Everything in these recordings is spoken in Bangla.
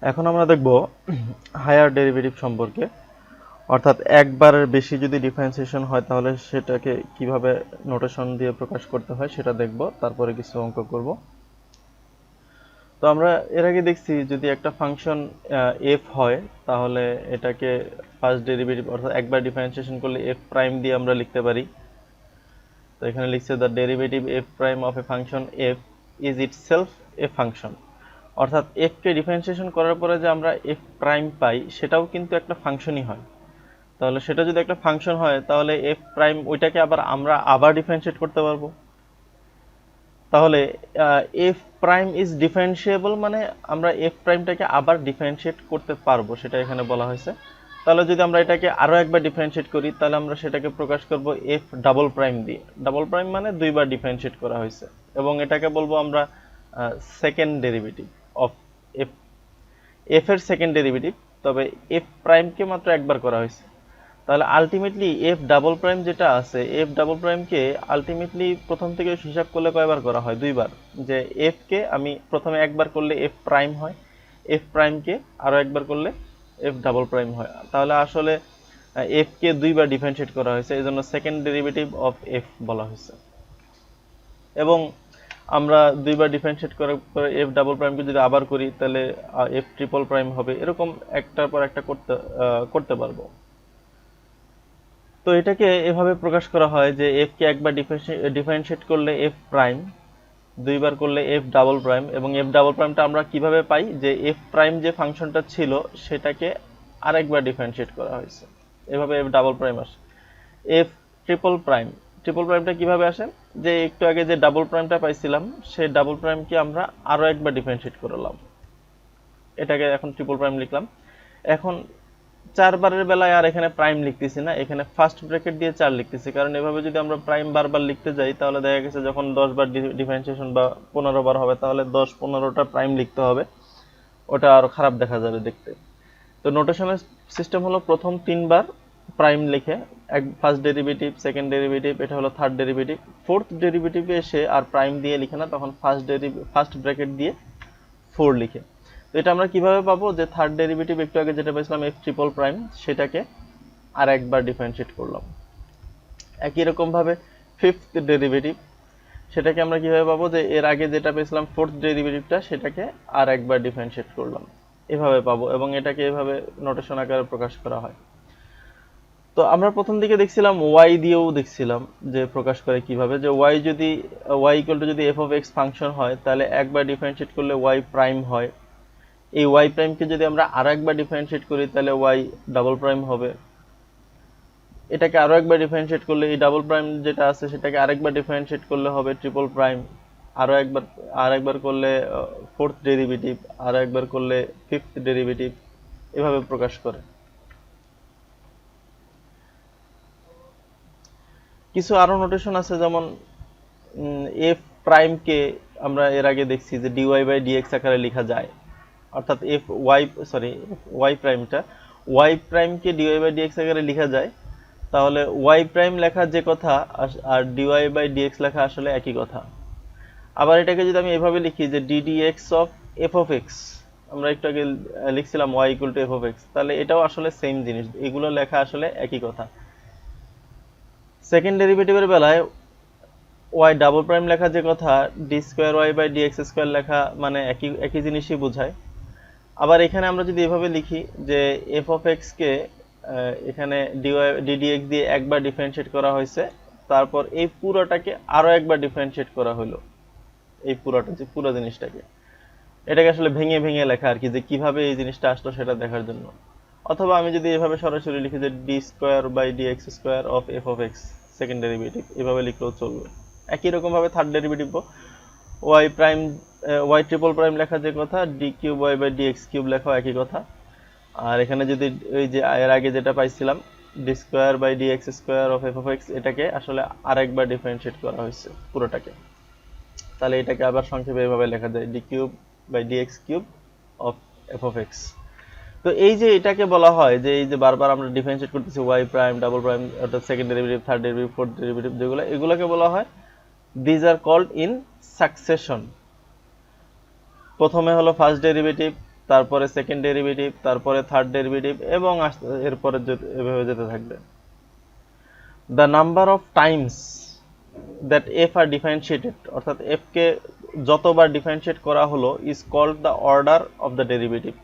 এখন আমরা দেখব হায়ার ডেরিভেটিভ সম্পর্কে, অর্থাৎ একবারের বেশি যদি ডিফারেন্সিয়েশন হয় তাহলে সেটাকে কিভাবে নোটেশন দিয়ে প্রকাশ করতে হয় সেটা দেখব, তারপরে কিছু অঙ্ক করব। তো আমরা এর আগে দেখছি যদি একটা ফাংশন এফ হয় তাহলে এটাকে ফার্স্ট ডেরিভেটিভ অর্থাৎ একবার ডিফারেন্সিয়েশন করলে এফ প্রাইম দিয়ে আমরা লিখতে পারি। তো এখানে লিখছে the derivative F prime of A function F is itself A function, অর্থাৎ এফ কে ডিফারেন্সিয়েশন করার পরে যে আমরা এফ প্রাইম পাই সেটাও কিন্তু একটা ফাংশনই হয়। তাহলে সেটা যদি একটা ফাংশন হয় তাহলে এফ প্রাইম ওইটাকে আমরা আবার ডিফারেন্সিয়েট করতে পারবো। তাহলে এফ প্রাইম ইজ ডিফারেন্সিয়েবল মানে আমরা এফ প্রাইমটাকে আবার ডিফারেন্সিয়েট করতে পারবো, সেটা এখানে বলা হয়েছে। তাহলে যদি আমরা এটাকে আরো একবার ডিফারেন্সিয়েট করি তাহলে আমরা সেটাকে প্রকাশ করব এফ ডাবল প্রাইম দিয়ে। ডাবল প্রাইম মানে দুইবার ডিফারেন্সিয়েট করা হয়েছে, এবং এটাকে বলবো আমরা second derivative of F. F এর সেকেন্ড ডেরিভেটিভ, তবে এফ প্রাইমকে মাত্র একবার করা হয়েছে। তাহলে আলটিমেটলি এফ ডাবল প্রাইম যেটা আছে, এফ ডাবল প্রাইমকে আলটিমেটলি প্রথম থেকে হিসাব করলে কয়বার করা হয়? দুইবার। যে এফ কে আমি প্রথমে একবার করলে এফ প্রাইম হয়, এফ প্রাইমকে আরো একবার করলে এফ ডাবল প্রাইম হয়। তাহলে আসলে এফ কে দুইবার ডিফারেন্সিয়েট করা হয়েছে, এই জন্য সেকেন্ড ডেরিভেটিভ অফ এফ বলা হয়েছে। এবং আমরা দুইবার ডিফারেন্সিয়েট করার পরে এফ ডাবল প্রাইমকে যদি আবার করি তাহলে এফ ট্রিপল প্রাইম হবে, এরকম একটার পর একটা করতে পারবো। তো এটাকে এভাবে প্রকাশ করা হয় যে এফ কে একবার ডিফারেন্সিয়েট করলে এফ প্রাইম, দুইবার করলে এফ ডাবল প্রাইম, এবং এফ ডাবল প্রাইমটা আমরা কিভাবে পাই? যে এফ প্রাইম যে ফাংশনটা ছিল সেটাকে আরেকবার ডিফারেন্সিয়েট করা হয়েছে, এভাবে এফ ডাবল প্রাইম আসে। এফ ট্রিপল প্রাইম, ট্রিপল প্রাইমটা কিভাবে আসে? যে একটু আগে যে ডাবল প্রাইমটা পাইছিলাম সেই ডাবল প্রাইমকে আমরা আরো একবার ডিফারেন্সিয়েট করলাম, এটাকে এখন ট্রিপল প্রাইম লিখলাম। এখন চারবারের বেলায় আর এখানে প্রাইম লিখতেছি না, এখানে ফার্স্ট ব্র্যাকেট দিয়ে 4 লিখতেছি, কারণ এভাবে যদি আমরা প্রাইম বারবার লিখতে যাই তাহলে দেখা গেছে যখন 10 বার ডিফারেন্সিয়েশন বা 15 বার হবে তাহলে 10-15টা প্রাইম লিখতে হবে, ওটা আরো খারাপ দেখা যাবে দেখতে। তো নোটেশনের সিস্টেম হলো প্রথম 3বার প্রাইম লিখে এক ফার্স্ট ডেরিভেটিভ, সেকেন্ড ডেরিভেটিভ, এটা হলো থার্ড ডেরিভেটিভ। ফোর্থ ডেরিভেটিভে এসে আর প্রাইম দিয়ে লিখে না, তখন ফার্স্ট ব্র্যাকেট দিয়ে 4 লিখে। তো এটা আমরা কিভাবে পাবো? যে থার্ড ডেরিভেটিভ একটু আগে যেটা পেয়েছিলাম এফ ট্রিপল প্রাইম, সেটাকে আর একবার ডিফারেন্সিয়েট করলাম। একই রকম ভাবে ফিফথ ডেরিভেটিভ, সেটাকে আমরা কিভাবে পাবো? যে এর আগে যেটা পেয়েছিলাম ফোর্থ ডেরিভেটিভটা, সেটাকে আর একবার ডিফারেন্সিয়েট করলাম, এভাবে পাবো। এবং এটাকে এভাবে নোটেশন আকারে প্রকাশ করা হয়। তো আমরা প্রথম দিকে দেখছিলাম ওয়াই দিয়েও দেখছিলাম যে প্রকাশ করে কিভাবে, যে ওয়াই যদি ওয়াই ইকুয়াল টু যদি এফ অফ এক্স ফাংশন হয় তাহলে একবার ডিফারেন্সিয়েট করলে ওয়াই প্রাইম হয়। এই ওয়াই প্রাইমকে যদি আমরা আরো একবার ডিফারেন্সিয়েট করি তাহলে ওয়াই ডাবল প্রাইম হবে। এটাকে আরো একবার ডিফারেন্সিয়েট করলে এই ডাবল প্রাইম যেটা আছে সেটাকে আরেকবার ডিফারেন্সিয়েট করলে হবে ট্রিপল প্রাইম। আরেকবার করলে ফোর্থ ডেরিভেটিভ, আরো একবার করলে ফিফথ ডেরিভেটিভ, এভাবে প্রকাশ করে। কিছু আরো নোটেশন আছে, যেমন এফ প্রাইমকে আমরা এর আগে দেখছি যে ডিওয়াই বাই ডিএক্স আকারে লেখা যায়, অর্থাৎ ওয়াই প্রাইমটা ওয়াই প্রাইমকে ডিওয়াই বাই ডিএক্স আকারে লেখা যায়। তাহলে ওয়াই প্রাইম লেখা যে কথা আর ডিওয়াই বাই ডিএক্স লেখা আসলে একই কথা। আবার এটাকে যদি আমি এভাবে লিখি যে d dx of F of x, আমরা একটু আগে লিখছিলাম y equal to f of x, তাহলে এটাও আসলে সেম জিনিস, এগুলো লেখা আসলে একই কথা। সেকেন্ড ডেরিভেটিভের বেলায় ওয়াই ডাবল প্রাইম লেখা যে কথা, D square Y by DX square লেখা মানে একই একই জিনিসই বোঝায়। আবার এখানে আমরা যদি এভাবে লিখি যে এফ অফ এক্স কে এখানে ডিডিএক্স দিয়ে একবার ডিফারেন্সিয়েট করা হয়েছে, তারপর এই পুরোটাকে আরো একবার ডিফারেন্সিয়েট করা হলো, এই পুরোটা যে পুরো জিনিসটাকে, এটাকে আসলে ভেঙে ভেঙে লেখা আর কি, যে কিভাবে এই জিনিসটা আসলো সেটা দেখার জন্য। অথবা আমি যদি এভাবে সরাসরি লিখি যে D square by DX square of F of X second derivative, এভাবে লিখলেও চলবে। একই রকম ভাবে third derivative Y prime Y triple prime লেখা যে কথা, D cube Y by DX cube লেখাও একই কথা। আর এখানে যদি ওই যে এর আগে যেটা পাইছিলাম D square by DX square of F of X, এটাকে আসলে আরেকবার ডিফারেন্সিয়েট করা হয়েছে পুরোটাকে, তাহলে এটাকে আবার সংক্ষেপে এভাবে লেখা যায় D cube by DX cube of F of X. তো এই যে এটাকে বলা হয় যে এই যে বারবার আমরা ডিফারেন্সিয়েট করতেছি ওয়াই প্রাইম ডাবল প্রাইম, অর্থাৎ second derivative, third derivative, fourth derivative, যেগুলো এগুলোকে বলা হয় these are called in succession. প্রথমে হলো ফার্স্ট ডেরিভেটিভ, তারপরে সেকেন্ড ডেরিভেটিভ, তারপরে থার্ড ডেরিভেটিভ, এবং এরপরে এভাবে যেতে থাকবে। The number of times that F are differentiated, অর্থাৎ এফ কে যতবার ডিফারেন্সিয়েট করা হলো is called the order of the derivative.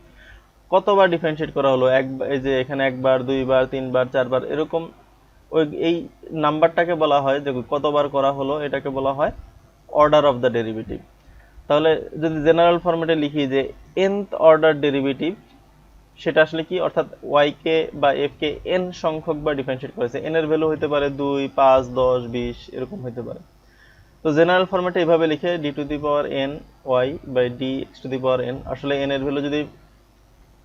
কতবার ডিফারেন্সিয়েট করা হলো, এই যে এখানে একবার, দুইবার, তিনবার, চারবার, এরকম এই নাম্বারটাকে বলা হয় যে কতবার করা হলো, এটাকে বলা হয় অর্ডার অফ দ্য ডেরিভেটিভ। তাহলে যদি জেনারেল ফরম্যাটে লিখি যে nth অর্ডার ডেরিভেটিভ, সেটা আসলে কি, অর্থাৎ y কে বা f কে n সংখ্যক বার ডিফারেন্সিয়েট করেছে। n এর ভ্যালু হতে পারে 2, 5, 10, 20 এরকম হতে পারে। তো জেনারেল ফরম্যাটে এভাবে লিখে d to the power n y by dx to the power n। আসলে n এর ভ্যালু যদি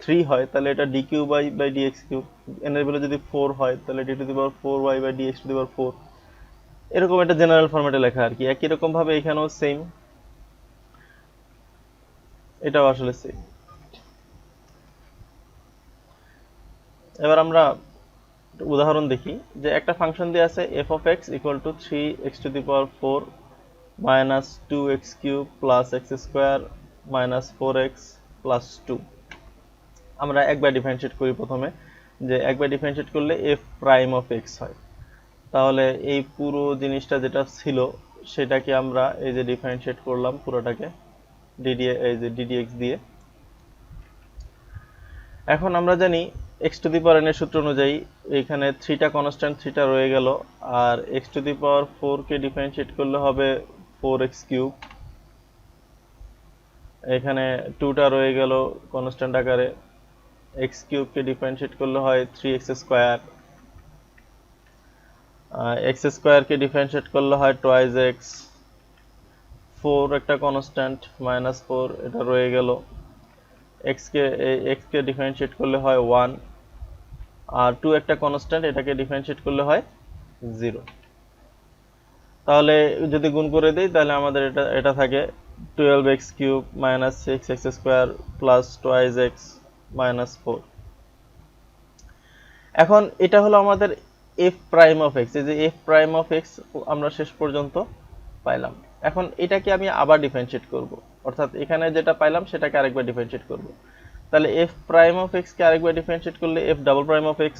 3 হয় তাহলে এটা d cube by dx cube, n এর ভ্যালু যদি 4 হয় তাহলে d to the power 4y by dx to the power 4। এরকম একটা জেনারেল ফরম্যাটে লেখা আর কি। একই রকম ভাবে এখানেও সেম, এটাও আসলে সেম। এবার আমরা উদাহরণ দেখি যে একটা ফাংশন দিয়ে আছে f of x equal to 3x to the power 4 minus 2x cube plus x square minus 4x plus 2। আমরা একবার ডিফারেন্সিয়েট করি প্রথমে, যে একবার ডিফারেন্সিয়েট করলে f prime of x হয়। তাহলে এই পুরো জিনিসটা যেটা ছিল সেটাকে আমরা এই যে ডিফারেন্সিয়েট করলাম পুরোটাকে ddx দিয়ে। এখন আমরা জানি x to the power n এর সূত্র অনুযায়ী এখানে 3টা কনস্ট্যান্ট, 3টা রয়ে গেল, আর x to the power 4 K differentiate করলে হবে 4x কিউব, এখানে 2টা রয়ে গেল কনস্ট্যান্ট আকারে, x কিউব কে ডিফারেন্সিয়েট করলে হয় 3x স্কয়ার, x স্কয়ার কে ডিফারেন্সিয়েট করলে হয় টুয়াইস x, 4 একটা কনস্ট্যান্ট মাইনাস 4 এটা রয়ে গেল, x কে ডিফারেন্সিয়েট করলে হয় 1, আর 2 একটা কনস্ট্যান্ট, এটাকে ডিফারেন্সিয়েট করলে হয় 0। তাহলে যদি গুণ করে দেই তাহলে আমাদের এটা থাকে 12x cube minus 6x square plus twice x minus 4। এখন এটা হলো আমাদের f প্রাইম অফ x। এই যে f প্রাইম অফ x আমরা শেষ পর্যন্ত পাইলাম। এখন এটাকে আমি আবার ডিফারেন্সিয়েট করব, অর্থাৎ এখানে যেটা পাইলাম সেটাকে আরেকবার ডিফারেন্সিয়েট করব। তাহলে f প্রাইম অফ x কে আরেকবার ডিফারেন্সিয়েট করলে f double prime of x।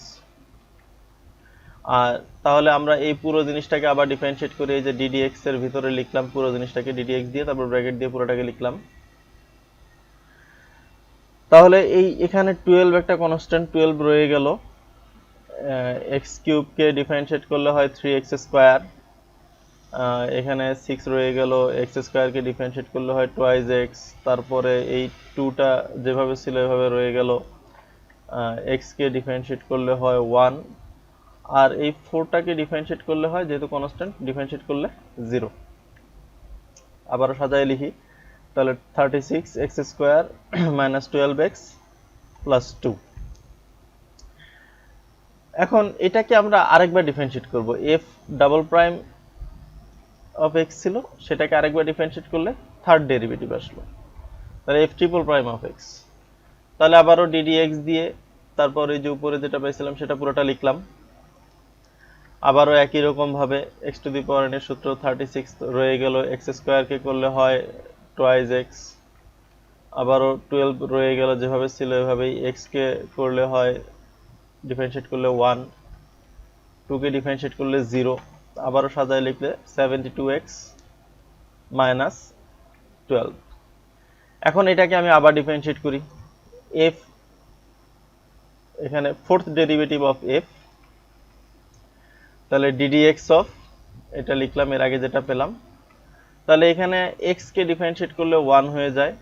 আর তাহলে আমরা এই পুরো জিনিসটাকে আবার ডিফারেন্সিয়েট করে এই যে ddx এর ভিতরে লিখলাম পুরো জিনিসটাকে ddx দিয়ে, তারপর ব্র্যাকেট দিয়ে পুরোটাকে লিখলাম। তাহলে এখানে 12 একটা কনস্ট্যান্ট 12 রয়ে গেল, x কিউব কে ডিফারেন্সিয়েট করলে হয় 3x স্কয়ার, এখানে 6 রয়ে গেল, x স্কয়ার কে ডিফারেন্সিয়েট করলে হয় টুয়াইস x, তারপরে এই 2টা যেভাবে ছিল এভাবে রয়ে গেল, x কে ডিফারেন্সিয়েট করলে হয় 1, আর এই 4টাকে ডিফারেন্সিয়েট করলে হয়, যেহেতু কনস্ট্যান্ট, ডিফারেন্সিয়েট করলে 0। আবারও সাজায় লিখি, তাহলে 36x square minus 12x plus 2। এখন এটাকে আমরা আরেকবার ডিফারেন্সিয়েট করব, f double prime of x ছিল, সেটাকে আরেকবার ডিফারেন্সিয়েট করলে থার্ড ডেরিভেটিভ আসলো, তাহলে f triple prime of x। তাহলে আবারও ddx দিয়ে তারপর এই যে উপরে যেটা পাইছিলাম সেটা পুরোটা লিখলাম। আবারও একই রকম ভাবে x to the power n এর সূত্র 36 রয়ে গেল, x স্কয়ার কে করলে হয় টুয়াইস x, আবারও 12 রয়ে গেল যেভাবে ছিল এভাবেই, x কে করলে হয় ডিফারেন্সিয়েট করলে 1, 2 কে ডিফারেন্সিয়েট করলে 0, আবারও সাজায় লিখলে 72x মাইনাস 12। এখন এটাকে আমি আবার ডিফারেন্সিয়েট করি, f এখানে ফোর্থ ডেরিভেটিভ অফ f, তাহলে ddx অফ, এটা লিখলাম এর আগে যেটা পেলাম। তাহলে এখানে x কে ডিফারেন্সিয়েট করলে 1 হয়ে যায়,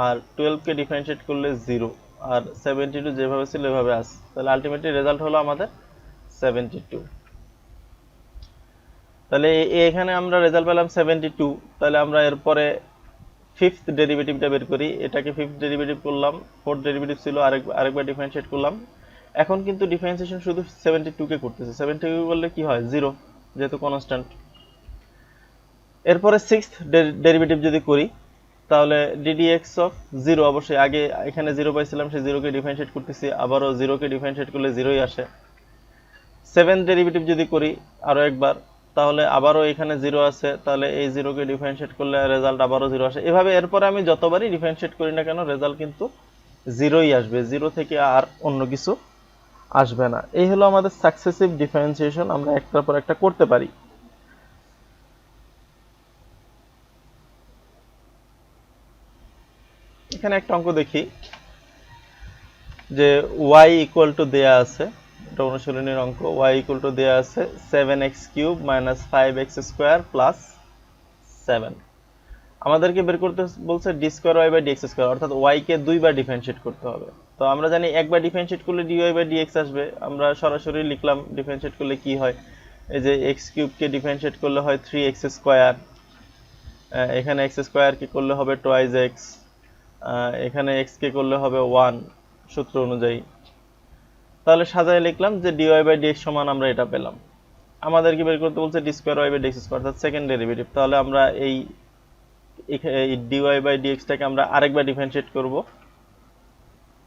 আর 12 কে ডিফারেন্সিয়েট করলে 0, আর 72 যেভাবে ছিল এভাবে আছে। তাহলে আলটিমেটলি রেজাল্ট হলো আমাদের 72। তাহলে এখানে আমরা রেজাল্ট পেলাম 72। তাহলে আমরা এরপরে ফিফথ ডেরিভেটিভটা বের করি, এটাকে ফিফথ ডেরিভেটিভ করলাম, ফোর্থ ডেরিভেটিভ ছিল আরেকবার ডিফারেন্সিয়েট করলাম। এখন কিন্তু ডিফারেন্সিয়েশন শুধু 72 কে করতেছে, 72 করলে কি হয় 0, যেহেতু কনস্ট্যান্ট। এরপরে সিক্সথ ডেরিভেটিভ যদি করি তাহলে ddx অফ 0, অবশ্যই আগে এখানে 0 পাইছিলাম, সেই 0 কে ডিফারেন্সিয়েট করতেছি, আবারও 0 কে ডিফারেন্সিয়েট করলে 0ই আসে। সেভেন্থ ডেরিভেটিভ যদি করি আরো একবার, তাহলে আবারও এখানে 0 আছে, তাহলে এই 0 কে ডিফারেন্সিয়েট করলে রেজাল্ট আবারও 0 আসে। এভাবে এরপরে আমি যতবারই ডিফারেন্সিয়েট করি না কেন রেজাল্ট কিন্তু জিরোই আসবে, জিরো থেকে আর অন্য কিছু আসবে না। এই হলো আমাদের সাকসেসিভ ডিফারেন্সিয়েশন, আমরা একটার পর একটা করতে পারি। এখানে একটা অঙ্ক দেখি যে y ইকুয়াল টু দেয়া আছে, এটা অনুশীলনীর অঙ্ক। y ইকুয়াল টু দেয়া আছে 7x³ মাইনাস 5x² প্লাস 7। আমাদেরকে বের করতে বলছে D square Y by DX square, অর্থাৎ ওয়াই কে দুইবার ডিফারেন্সিয়েট করতে হবে। তো আমরা জানি একবার ডিফারেন্সিয়েট করলে ডিওয়াই বাই ডিএক্স আসবে, আমরা সরাসরি লিখলাম ডিফারেন্সিয়েট করলে কি হয়। এই যে x³ কে ডিফারেন্সিয়েট করলে হয় 3x², এখানে x² কে করলে হবে 2x, এখানে x কে করলে হবে 1 সূত্র অনুযায়ী। তাহলে সাজায় লিখলাম যে ডিওয়াই বাই ডিএক্স সমান আমরা এটা পেলাম। আমাদেরকে বের করতে বলছে D square Y by DX square, অর্থাৎ সেকেন্ড ডেরিভেটিভ। তাহলে আমরা এই dy বাই dx টাকে আমরা আরেকবার ডিফারেন্সিয়েট করব,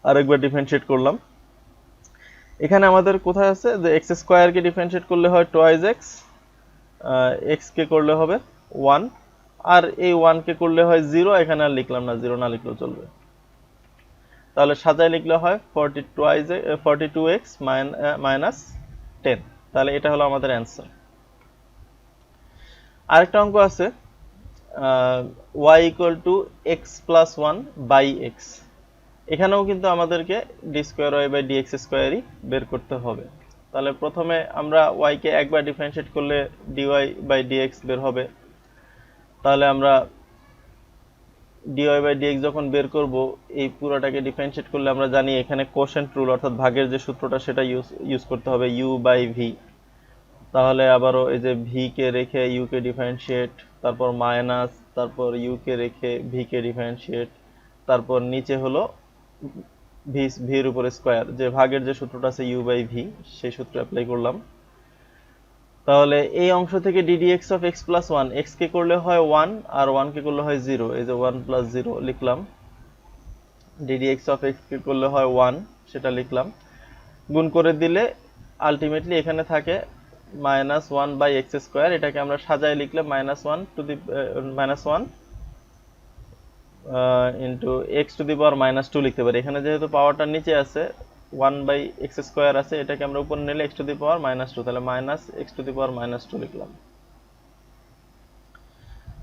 আরেকবার ডিফারেন্সিয়েট করলাম। এখানে আমাদের কোথায় আছে যে x² কে ডিফারেন্সিয়েট করলে হয় 2x, x কে করলে হবে 1, আর এই 1 কে করলে হয় 0। এখানে আর লিখলাম না, 0 না লিখলেও চলবে। তাহলে সাজায় লিখলে হয় 42x মাইনাস 10। তাহলে এটা হলো আমাদের অ্যান্সার। আরেকটা অঙ্ক আছে y equal to x plus 1 by x। এখানেও কিন্তু আমাদেরকে d square Y by dx স্কোয়ারই বের করতে হবে। তাহলে প্রথমে আমরা y কে একবার ডিফারেন্সিয়েট করলে dy বাই ডিএক্স বের হবে। তাহলে আমরা dy বাই ডিএক্স যখন বের করব, এই পুরোটাকে ডিফারেন্সিয়েট করলে আমরা জানি এখানে কোশেন্ট রুল, অর্থাৎ ভাগের যে সূত্রটা সেটা ইউজ করতে হবে, u বাই v। তাহলে আবারও এই যে v কে রেখে u কে ডিফারেন্সিয়েট, তারপর মাইনাস, তারপর u কে রেখে v কে ডিফারেন্সিয়েট, তারপর নিচে হলো v এর উপরে স্কয়ার, যে ভাগের যে সূত্রটা আছে u বাই v, সেই সূত্র অ্যাপ্লাই করলাম। তাহলে এই অংশ থেকে ddx of x plus 1, x কে করলে হয় 1 আর 1 কে করলে হয় 0, এই যে 1 প্লাস 0 লিখলাম। ddx অফ x কে করলে হয় 1, সেটা লিখলাম। গুণ করে দিলে আলটিমেটলি এখানে থাকে মাইনাস 1 বাই এক্স স্কোয়ার। এটাকে আমরা সাজায় লিখলে -1 to the -1 into x to the power -2 লিখতে পারি। এখানে যেহেতু পাওয়ারটা নিচে আছে, 1 বাই এক্স স্কোয়ার আছে, এটাকে আমরা উপর নিলে এক্স টু দি পাওয়ার -2, তাহলে minus X to the power -2 লিখলাম।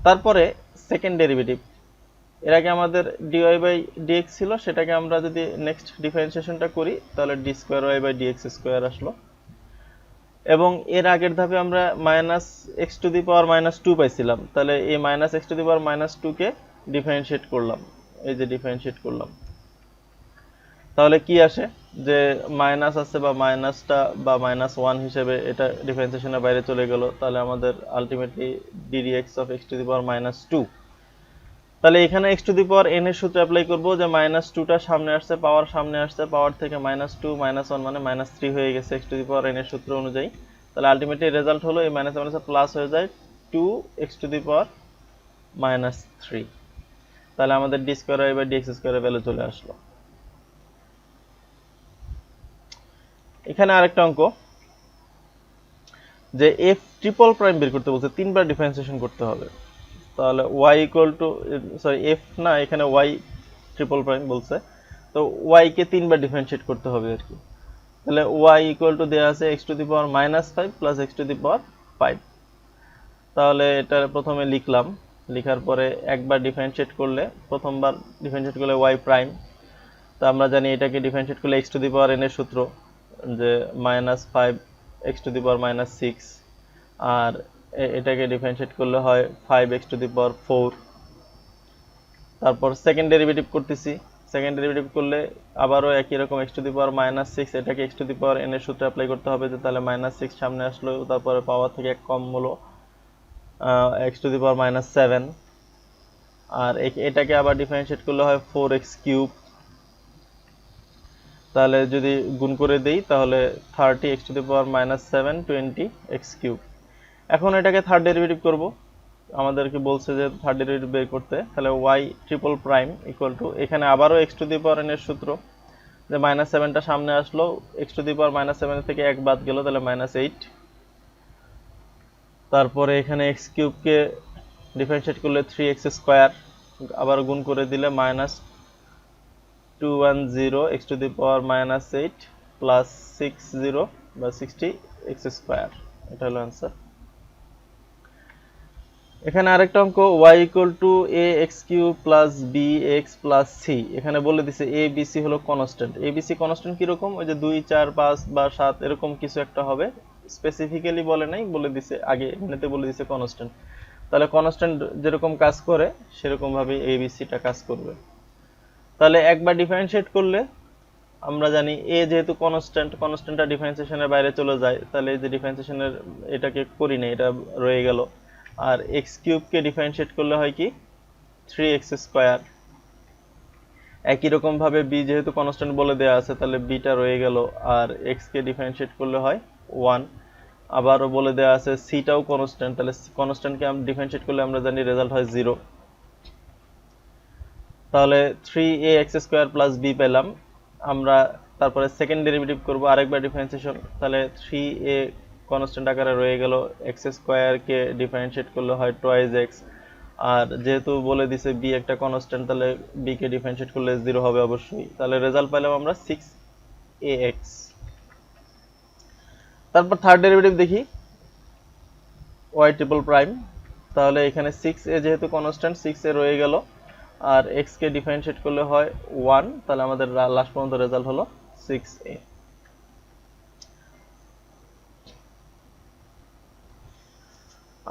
তারপরে সেকেন্ড ডেরিভেটিভ, এর আগে আমাদের dy বাই dx ছিল, সেটাকে আমরা যদি নেক্সট ডিফারেন্সিয়েশনটা করি তাহলে D square Y by DX square আসলো। এবং এর আগের ধাপে আমরা minus X to the power -2 পাইছিলাম, তাহলে এই minus X to the power -2 কে ডিফারেন্সিয়েট করলাম, এই যে ডিফারেন্সিয়েট করলাম। তাহলে কি আসে যে মাইনাস আছে বা মাইনাসটা বা -1 হিসেবে এটা ডিফারেন্সিয়েশনের বাইরে চলে গেল। তাহলে আমাদের ultimately ddx of x to the power -2। তাহলে এখানে x to the power n এর সূত্র অ্যাপ্লাই করব, যে -2টা সামনে আসছে, পাওয়ার সামনে আসছে, পাওয়ার থেকে -2 -1 মানে -3 হয়ে গেছে x to the power n এর সূত্র অনুযায়ী। তাহলে আলটিমেটলি রেজাল্ট হলো এই মাইনাস মাইনাসে প্লাস হয়ে যায় 2x টু দি পাওয়ার -3। তাহলে আমাদের D square Y by DX স্কোয়ারের ভ্যালু চলে আসলো। এখানে আরেকটা অঙ্ক যে f ট্রিপল প্রাইম বের করতে বলছে, তিনবার ডিফারেন্সিয়েশন করতে হবে। তাহলে y equal two, sorry f না, এখানে y ট্রিপল প্রাইম বলছে, তো y কে তিনবার ডিফারেন্সিয়েট করতে হবে আর কি। তাহলে y ইকুয়াল টু দেয়া আছে x to the power -5 plus x to the power 5। তাহলে এটা প্রথমে লিখলাম, লেখার পরে একবার ডিফারেন্সিয়েট করলে, প্রথমবার ডিফারেন্সিয়েট করলে y প্রাইম। তো আমরা জানি এটাকে ডিফারেন্সিয়েট করলে x to the power n এর সূত্র, যে -5 x টু দি পাওয়ার -6, আর এটাকে ডিফারেন্সিয়েট করলে হয় 5x টু দি পাওয়ার 4। তারপর সেকেন্ড ডেরিভেটিভ করতেছি, সেকেন্ড ডেরিভেটিভ করলে আবারও একই রকম x টু দি পাওয়ার -6, এটাকে x to the power n এর সূত্রে অ্যাপ্লাই করতে হবে, যে তাহলে -6 সামনে আসলো, তারপরে পাওয়ার থেকে এক কম হলো x টু দি পাওয়ার -7, আর এটাকে আবার ডিফারেন্সিয়েট করলে হয় 4x³। তাহলে যদি গুণ করে দেই তাহলে 30x to the power -7 20x³। এখন এটাকে থার্ড ডেরিভেটিভ করব, আমাদেরকে বলছে যে থার্ড ডেরিভেটিভ বের করতে। তাহলে y triple prime equal to, এখানে আবারও x to the power n এর সূত্র, যে -7টা সামনে আসলো, x টু দি পাওয়ার -7 থেকে 1 বাদ গেল, তাহলে -8। তারপরে এখানে x³ কে ডিফারেন্সিয়েট করলে 3x², আবার গুণ করে দিলে 210 x to the power -8 plus 60 বা 60 x স্কয়ার, এটা হলো आंसर। এখানে আরেকটা অঙ্ক y equal two ax cube plus bx plus c, এখানে বলে দিছে a b c হলো constant. a b c constant কি রকম, ওই যে 2 4 5 বা 7 এরকম কিছু একটা হবে, স্পেসিফিক্যালি বলে নাই, বলে দিছে আগে এখানেতে বলে দিছে কনস্ট্যান্ট। তাহলে কনস্ট্যান্ট যেরকম কাজ করে সেরকম ভাবে a b c টা কাজ করবে। তাহলে একবার ডিফারেনশিয়েট করলে আমরা জানি a যেহেতু কনস্ট্যান্ট, কনস্ট্যান্টটা ডিফারেন্সিয়েশনের বাইরে চলে যায়, তাহলে এই যে ডিফারেন্সিয়েশনের এটাকে করি না, এটা রয়ে গেল। আর x কিউব কে ডিফারেনশিয়েট করলে হয় কি 3x স্কয়ার। একই রকম ভাবে b যেহেতু কনস্ট্যান্ট বলে দেয়া আছে, তাহলে b টা রয়ে গেল, আর x কে ডিফারেনশিয়েট করলে হয় 1। আবারও বলে দেয়া আছে c টাও কনস্ট্যান্ট, তাহলে কনস্ট্যান্টকে আমরা ডিফারেনশিয়েট করলে আমরা জানি রেজাল্ট হয় 0। তাহলে 3ax স্কয়ার প্লাস b পেলাম আমরা। তারপরে সেকেন্ড ডেরিভেটিভ করব, আরেকবার ডিফারেন্সিয়েশন, তাহলে 3a কনস্ট্যান্ট আকারে রয়ে গেল, x স্কয়ার কে ডিফারেনশিয়েট করলে হয় 2x। আর যেহেতু বলে দিছে b একটা কনস্ট্যান্ট, তাহলে b কে ডিফারেনশিয়েট করলে 0 হবে অবশ্যই। তাহলে রেজাল্ট পেলাম আমরা 6ax। তারপর থার্ড ডেরিভেটিভ দেখি y ট্রিপল প্রাইম। তাহলে এখানে 6a যেহেতু কনস্ট্যান্ট, 6a রয়ে গেল, আর x কে ডিফারেনশিয়েট করলে হয় 1, তাহলে আমাদের লাস্ট পর্যন্ত রেজাল্ট হলো 6a।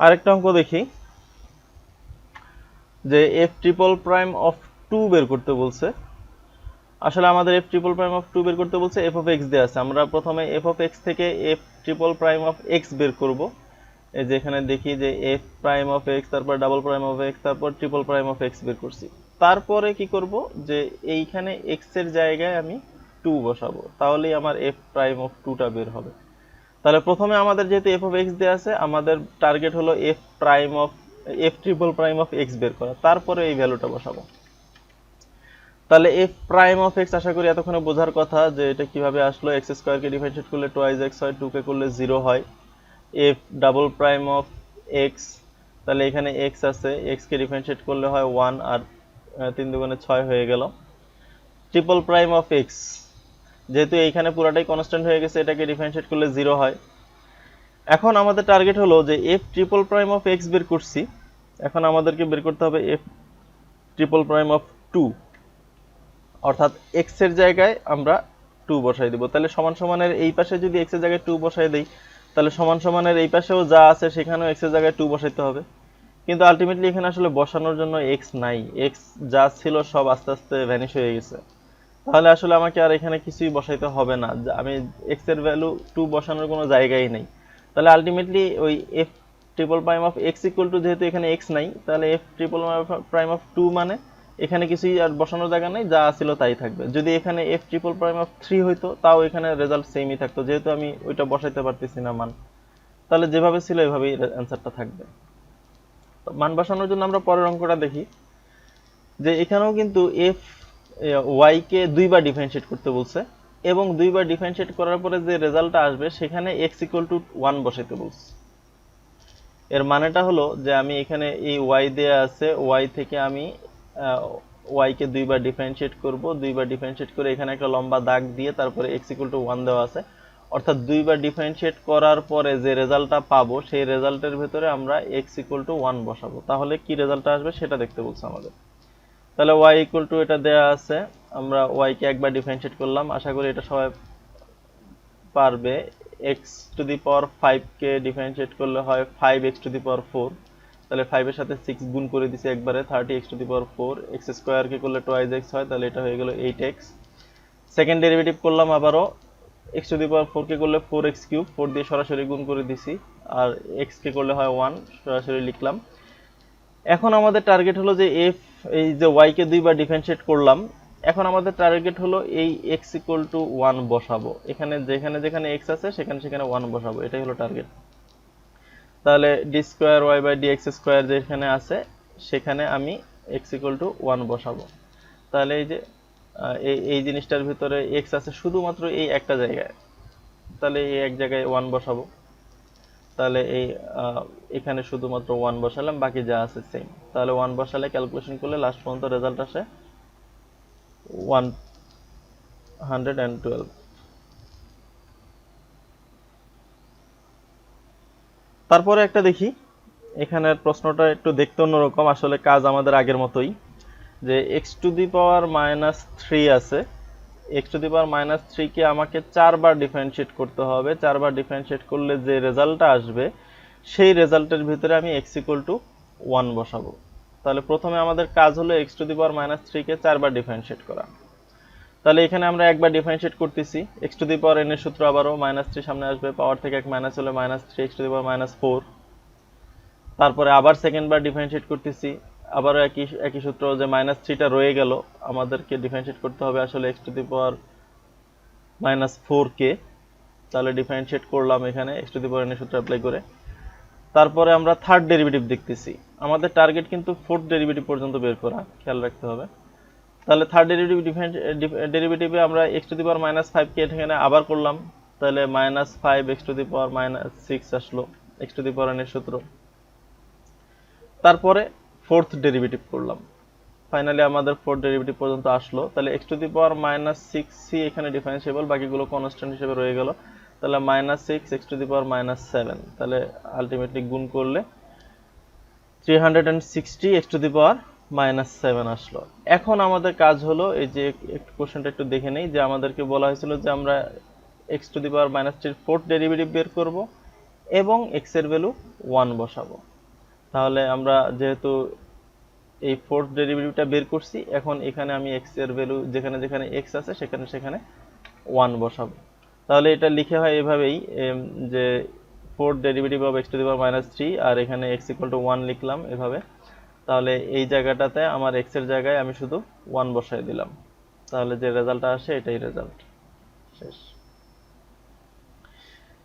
আরেকটা অঙ্ক দেখি যে f ট্রিপল প্রাইম অফ 2 বের করতে বলছে। আসলে আমাদের f ট্রিপল প্রাইম অফ 2 বের করতে বলছে, f অফ x দেয়া আছে, আমরা প্রথমে f অফ x থেকে f triple prime of x বের করব। এই যে এখানে দেখি যে f প্রাইম অফ x, তারপর ডাবল প্রাইম অফ x, তারপর ট্রিপল প্রাইম অফ x বের করছি। তারপরে কি করব যে এইখানে x এর জায়গায় আমি 2 বসাবো, তাহলেই আমার f প্রাইম অফ 2 টা বের হবে। তাহলে প্রথমে আমাদের যেহেতু f অফ x দেয়া আছে, আমাদের টার্গেট হলো f prime of f triple prime of x বের করা, তারপরে এই ভ্যালুটা বসাবো। তাহলে f প্রাইম অফ x আশা করি এতক্ষণে বোঝার কথা যে এটা কিভাবে আসলো। x স্কয়ার কে ডিফারেনশিয়েট করলে 2x হয়, 2 কে করলে 0 হয়। f double prime of x, তাহলে এখানে x আছে, x কে ডিফারেনশিয়েট করলে হয় 1, আর 3 দুগুণে 6 হয়ে গেল। ট্রিপল প্রাইম অফ x, যেহেতু এইখানে পুরাটাই কনস্ট্যান্ট হয়ে গেছে, এটাকে ডিফারেনশিয়েট করলে 0 হয়। এখন আমাদের টার্গেট হলো যে f triple prime of x বের করছি, এখন আমাদেরকে বের করতে হবে f ট্রিপল প্রাইম অফ 2, অর্থাৎ x এর জায়গায় আমরা 2 বসাই দেব। তাহলে সমান সমানের এই পাশে যদি x এর জায়গায় 2 বসাই দেই, তাহলে সমান সমানের এই পাশেও যা আছে সেখানেও x এর জায়গায় 2 বসাইতে হবে। কিন্তু আলটিমেটলি এখানে আসলে বসানোর জন্য x নাই, x যা ছিল সব আস্তে আস্তে ভ্যানিশ হয়ে গেছে। তাহলে আসলে আমাকে আর এখানে কিছুই বসাইতে হবে না, আমি x এর ভ্যালু 2 বসানোর কোনো জায়গাই নেই। তাহলে আলটিমেটলি ওই f triple prime of x equal to, যেহেতু এখানে x নাই, তাহলে f ট্রিপল প্রাইম অফ 2 মানে এখানে কিছুই আর বসানোর জায়গা নেই, যা ছিল তাই থাকবে। যদি এখানে f ট্রিপল প্রাইম অফ 3 হইতো, তাও এখানে রেজাল্ট সেমই থাকতো, যেহেতু আমি ওইটা বসাইতে পারতেছি না মান। তাহলে যেভাবে ছিল এভাবেই অ্যানসারটা থাকবে। তো মান বসানোর জন্য আমরা পরের অঙ্কটা দেখি যে এখানেও কিন্তু f y কে দুইবার ডিফারেনশিয়েট করতে বলছে, এবং দুইবার ডিফারেনশিয়েট করার পরে যে রেজাল্টটা আসবে সেখানে x ইকুয়াল টু 1 বসাইতে বলছে। এর মানেটা হলো যে আমি এখানে এই y দেয়া আছে, y থেকে আমি y কে দুইবার ডিফারেনশিয়েট করব, দুইবার ডিফারেনশিয়েট করে এখানে একটা লম্বা দাগ দিয়ে তারপরে x ইকুয়াল টু 1 দেওয়া আছে, অর্থাৎ দুইবার ডিফারেনশিয়েট করার পরে যে রেজাল্টটা পাবো সেই রেজাল্টের ভিতরে আমরা x ইকুয়াল টু 1 বসাবো, তাহলে কি রেজাল্টটা আসবে সেটা দেখতে বলছে আমাদের। তাহলে y ইকুয়াল টু এটা দেয়া আছে, আমরা y কে একবার ডিফারেনশিয়েট করলাম, আশা করি এটা সবাই পারবে। x to the power 5 K differentiate করলে হয় 5x টু দি পাওয়ার 4, তাহলে 5 এর সাথে 6 গুণ করে দিছি একবারে, 30x to the power 4। x square কে করলে 2x হয়, তাহলে এটা হয়ে গেল 8x। সেকেন্ড ডেরিভেটিভ করলাম আবারো, x টু দি পাওয়ার 4 কে করলে 4x কিউব, 4 দিয়ে সরাসরি গুণ করে দিছি, আর x কে করলে হয় 1, সরাসরি লিখলাম। এখন আমাদের টার্গেট হলো যে f, এই যে y কে দুইবার ডিফারেনশিয়েট করলাম, এখন আমাদের টার্গেট হলো এই x ইকুয়াল টু 1 বসাবো, এখানে যেখানে যেখানে x আছে সেখানে সেখানে 1 বসাবো, এটাই হলো টার্গেট। তাহলে d square y by dx square যেখানে আছে সেখানে আমি x ইকুয়াল টু 1 বসাবো। তাহলে এই যে এই জিনিসটার ভিতরে x আছে শুধুমাত্র এই একটা জায়গায়, তাহলে এই এক জায়গায় 1 বসাবো। তাহলে এই এখানে শুধুমাত্র 1 বসালাম, বাকি যা আছে সেম। তাহলে 1 বসালে ক্যালকুলেশন করলে লাস্ট পর্যন্ত রেজাল্ট আসে 1 112। তারপরে একটা দেখি, এখানের প্রশ্নটা একটু দেখতে অন্যরকম, আসলে কাজ আমাদের আগের মতোই, যে x to the power minus three আছে, x to the power minus থ্রিকে আমাকে 4 বার ডিফারেন্সিয়েট করতে হবে। 4 বার ডিফারেন্সিয়েট করলে যে রেজাল্টটা আসবে সেই রেজাল্টের ভিতরে আমি এক্স ইকুয়াল টু 1 বসাবো। তাহলে প্রথমে আমাদের কাজ হলো x to the power minus থ্রিকে 4 বার ডিফারেন্সিয়েট করা। তাহলে এখানে আমরা একবার ডিফারেন্সিয়েট করতেছি, x to the power n এর সূত্র আবারও মাইনাস থ্রি সামনে আসবে, পাওয়ার থেকে এক মাইনাস হলে minus three x to the power minus four. তারপরে আবার সেকেন্ড বার ডিফারেন্সিয়েট করতেছি, আবারও একই একই সূত্র, যে মাইনাস থ্রিটা রয়ে গেল, আমাদেরকে ডিফারেন্সিয়েট করতে হবে আসলে x to the power minus four কে। তাহলে ডিফারেন্সিয়েট করলাম এখানে x to the power n এর সূত্র অ্যাপ্লাই করে। তারপরে আমরা থার্ড ডেরিভেটিভ দেখতেছি, আমাদের টার্গেট কিন্তু ফোর্থ ডেরিভেটিভ পর্যন্ত বের করা, খেয়াল রাখতে হবে। তাহলে থার্ড ডেরিভেটিভে আমরা x to the power minus five কে এখানে আবার করলাম, তাহলে minus five x to the power minus six আসলো x to the power n এর সূত্র। তারপরে ফোর্থ ডেরিভেটিভ করলাম, ফাইনালি আমাদের ফোর্থ ডেরিভেটিভ পর্যন্ত আসলো। তাহলে x to the power minus six সি এখানে ডিফারেন্সিয়েবল, বাকিগুলো কনস্ট্যান্ট হিসেবে রয়ে গেল। তাহলে minus six x to the power minus seven, তাহলে আলটিমেটলি গুণ করলে 360 x to the power minus seven আসলো। এখন আমাদের কাজ হলো, এই যে একটু কোশ্চেনটা একটু দেখে নেই, যে আমাদেরকে বলা হয়েছিল যে আমরা x to the power minus থ্রির ফোর্থ ডেরিভেটিভ বের করব এবং এক্স এর ভ্যালু 1 বসাবো। তাহলে আমরা যেহেতু এই ফোর্থ ডেরিভেটিভটা বের করছি, এখন এখানে আমি এক্স এর ভ্যালু যেখানে যেখানে এক্স আছে সেখানে সেখানে 1 বসাবো। তাহলে এটা লিখে হয় এভাবেই, যে fourth derivative of x to the power minus three, আর এখানে এক্স ইকুয়াল টু 1 লিখলাম এভাবে। তাহলে এই জায়গাটাতে আমার এক্স এর জায়গায় আমি শুধু 1 বসাই দিলাম, তাহলে যে রেজাল্টটা আসে এটাই রেজাল্ট। শেষ।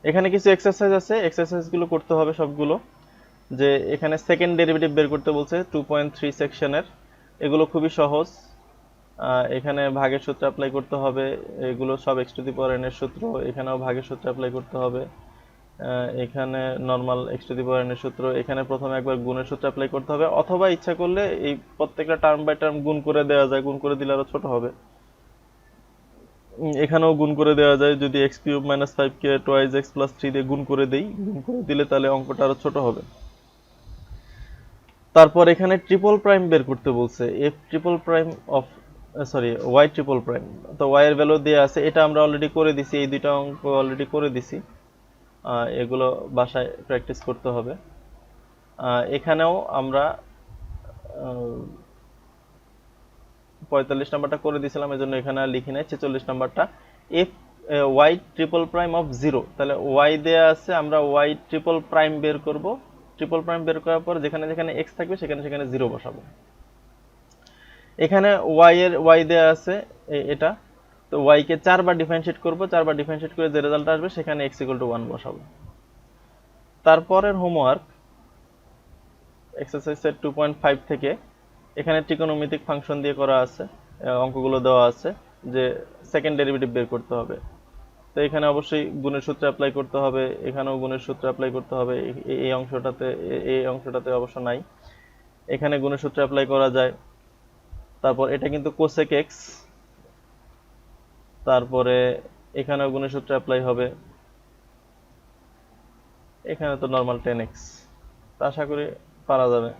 এখানে কিছু এক্সারসাইজ আছে, এক্সারসাইজগুলো করতে হবে সবগুলো। যে এখানে সেকেন্ড ডেরিভেটিভ বের করতে বলছে 2.3 সেকশনের, এগুলো খুবই সহজ। এখানে ভাগের সূত্র অ্যাপ্লাই করতে হবে, এগুলো সব x to the power n এর সূত্র, এখানেও ভাগের সূত্র অ্যাপ্লাই করতে হবে। এখানে normal x to the power n এর সূত্র, এখানে প্রথমে একবার গুণের সূত্র অ্যাপ্লাই করতে হবে, অথবা ইচ্ছা করলে এই প্রত্যেকটা টার্ম বাই টার্ম গুণ করে দেওয়া যায়, গুণ করে দিলে আরো ছোট হবে। এখানেও গুণ করে দেওয়া যায়, যদি এক্স কিউব মাইনাস ফাইভ কে টোয়াইজ এক্স প্লাস থ্রি দিয়ে গুণ করে দেই, গুণ করে দিলে তাহলে অঙ্কটা আরো ছোট হবে। তারপর এখানে ট্রিপল প্রাইম বের করতে বলছে, F triple prime of sorry Y triple prime. তো ওয়াই এর ভ্যালু দেওয়া আছে, এটা আমরা অলরেডি করে দিছি, এই দুইটা অঙ্ক অলরেডি করে দিছি, এগুলো বাসায় প্র্যাকটিস করতে হবে। এখানেও আমরা 45 নাম্বারটা করে দিয়েছিলাম, এজন্য এখানে আর লিখি নাই। 46 নাম্বারটা F Y triple prime of zero, তাহলে ওয়াই দেয়া আছে, আমরা ওয়াই ট্রিপল প্রাইম বের করব। ট্রিপল প্রাইম বের করার পর যেখানে যেখানে এক্স থাকবে সেখানে সেখানে জিরো বসাবো। এখানে ওয়াই দেয়া আছে এটা, তো ওয়াই কে 4 বার ডিফারেন্সিয়েট করব, 4 বার ডিফারেন্সিয়েট করে যে রেজাল্ট আসবে সেখানে এক্স ইকুয়াল টু 1 বসাবো। তারপরের হোমওয়ার্ক এক্সারসাইজ 2.5 থেকে, এখানে ট্রিকোনোমেট্রিক ফাংশন দিয়ে করা আছে, অঙ্কগুলো দেওয়া আছে, যে সেকেন্ড ডেরিভেটিভ বের করতে হবে। তো এখানে অবশ্যই গুণের সূত্র অ্যাপ্লাই করতে হবে, এখানেও গুণের সূত্র অ্যাপ্লাই করতে হবে, এই অংশটাতে অবশ্য নাই, এখানে গুণের সূত্র অ্যাপ্লাই করা যায়। তারপর এটা কিন্তু কোসেক এক্স, তারপরে এখানেও গুণের সূত্র অ্যাপ্লাই হবে, এখানে তো নর্মাল 10x, তা আশা করি পারা যাবে।